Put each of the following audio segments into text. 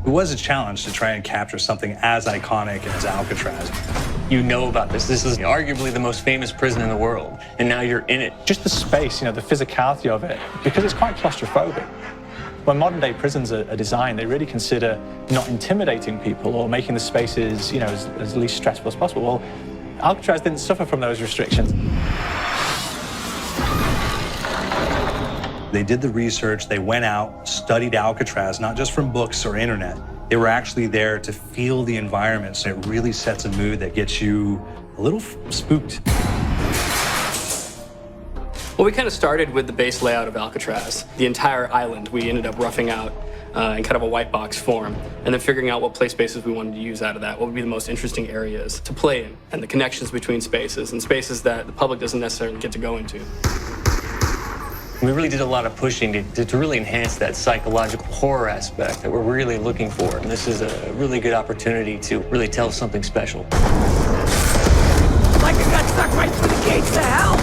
It was a challenge to try and capture something as iconic as Alcatraz. You know about this. This is arguably the most famous prison in the world, and now you're in it. Just the space, the physicality of it, because it's quite claustrophobic. When modern-day prisons are designed, they really consider not intimidating people or making the spaces, as least stressful as possible. Well, Alcatraz didn't suffer from those restrictions. They did the research, they went out, studied Alcatraz, not just from books or internet. They were actually there to feel the environment, so it really sets a mood that gets you a little spooked. Well, we kind of started with the base layout of Alcatraz. The entire island we ended up roughing out in kind of a white box form, and then figuring out what play spaces we wanted to use out of that, what would be the most interesting areas to play in, and the connections between spaces, and spaces that the public doesn't necessarily get to go into. We really did a lot of pushing to really enhance that psychological horror aspect that we're really looking for. And this is a really good opportunity to really tell something special. Like I got stuck right through the gates to hell!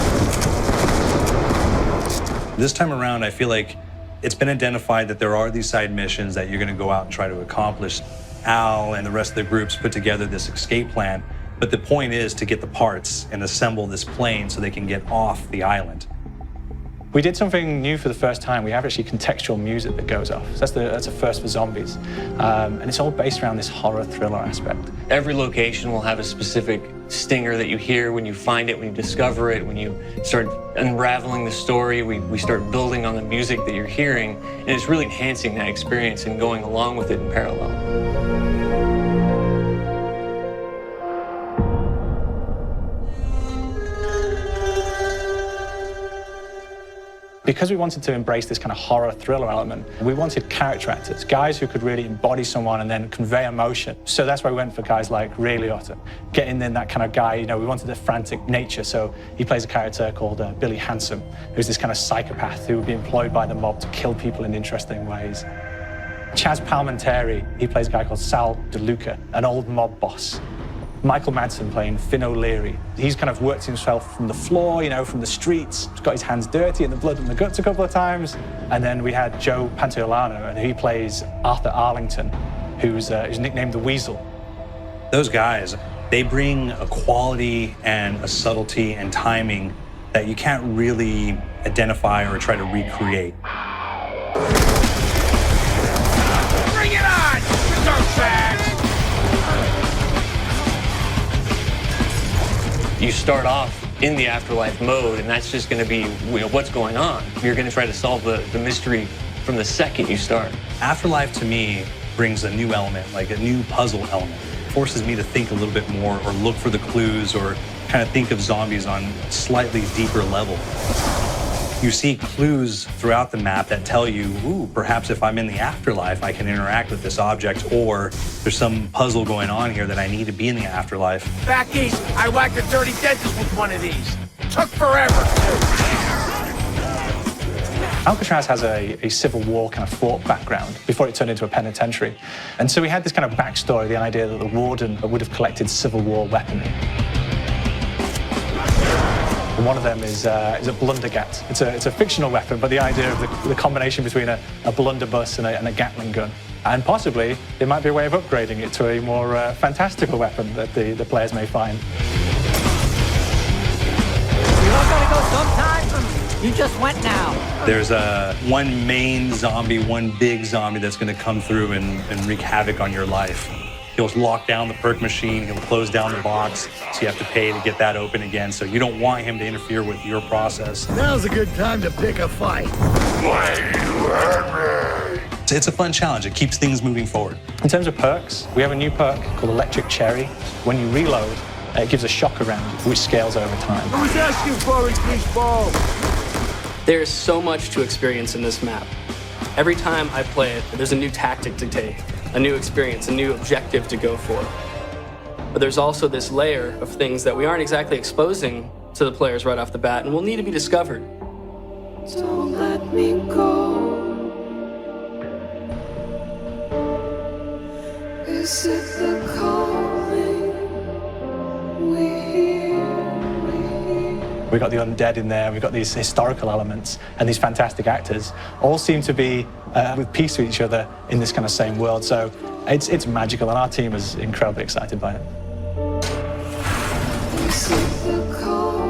This time around, I feel like it's been identified that there are these side missions that you're going to go out and try to accomplish. Al and the rest of the groups put together this escape plan, but the point is to get the parts and assemble this plane so they can get off the island. We did something new for the first time. We have actually contextual music that goes off. So that's a first for zombies. And it's all based around this horror thriller aspect. Every location will have a specific stinger that you hear when you find it, when you discover it, when you start unraveling the story, we start building on the music that you're hearing, and it's really enhancing that experience and going along with it in parallel. Because we wanted to embrace this kind of horror thriller element, we wanted character actors, guys who could really embody someone and then convey emotion. So that's why we went for guys like Ray Liotta, getting in that kind of guy, we wanted a frantic nature. So he plays a character called Billy Handsome, who's this kind of psychopath who would be employed by the mob to kill people in interesting ways. Chaz Palminteri, he plays a guy called Sal DeLuca, an old mob boss. Michael Madsen playing Finn O'Leary. He's kind of worked himself from the floor, from the streets. He's got his hands dirty and the blood and the guts a couple of times. And then we had Joe Pantoliano, and he plays Arthur Arlington, who's nicknamed the Weasel. Those guys, they bring a quality and a subtlety and timing that you can't really identify or try to recreate. Bring it on, dirtbags! You start off in the afterlife mode, and that's just going to be what's going on. You're going to try to solve the mystery from the second you start. Afterlife, to me, brings a new element, like a new puzzle element. It forces me to think a little bit more or look for the clues or kind of think of zombies on a slightly deeper level. You see clues throughout the map that tell you, ooh, perhaps if I'm in the afterlife, I can interact with this object, or there's some puzzle going on here that I need to be in the afterlife. Back east, I whacked a dirty dentist with one of these. Took forever. Alcatraz has a Civil War kind of fort background before it turned into a penitentiary. And so we had this kind of backstory, the idea that the warden would have collected Civil War weaponry. And one of them is a blundergat. It's a fictional weapon, but the idea of the combination between a blunderbuss and a Gatling gun. And possibly, there might be a way of upgrading it to a more fantastical weapon that the players may find. We all gotta go sometime. You just went now. There's one main zombie, one big zombie that's going to come through and wreak havoc on your life. He'll lock down the perk machine, he'll close down the box, so you have to pay to get that open again. So you don't want him to interfere with your process. Now's a good time to pick a fight. It's a fun challenge. It keeps things moving forward. In terms of perks, we have a new perk called Electric Cherry. When you reload, it gives a shock around, which scales over time. Who's asking for it, these balls? There's so much to experience in this map. Every time I play it, there's a new tactic to take, a new experience, a new objective to go for. But there's also this layer of things that we aren't exactly exposing to the players right off the bat and will need to be discovered. Don't let me go. Is it the calling we hear? we've got the undead in there, we've got these historical elements, and these fantastic actors all seem to be with peace with each other in this kind of same world. So it's magical, and our team is incredibly excited by it. This is the call.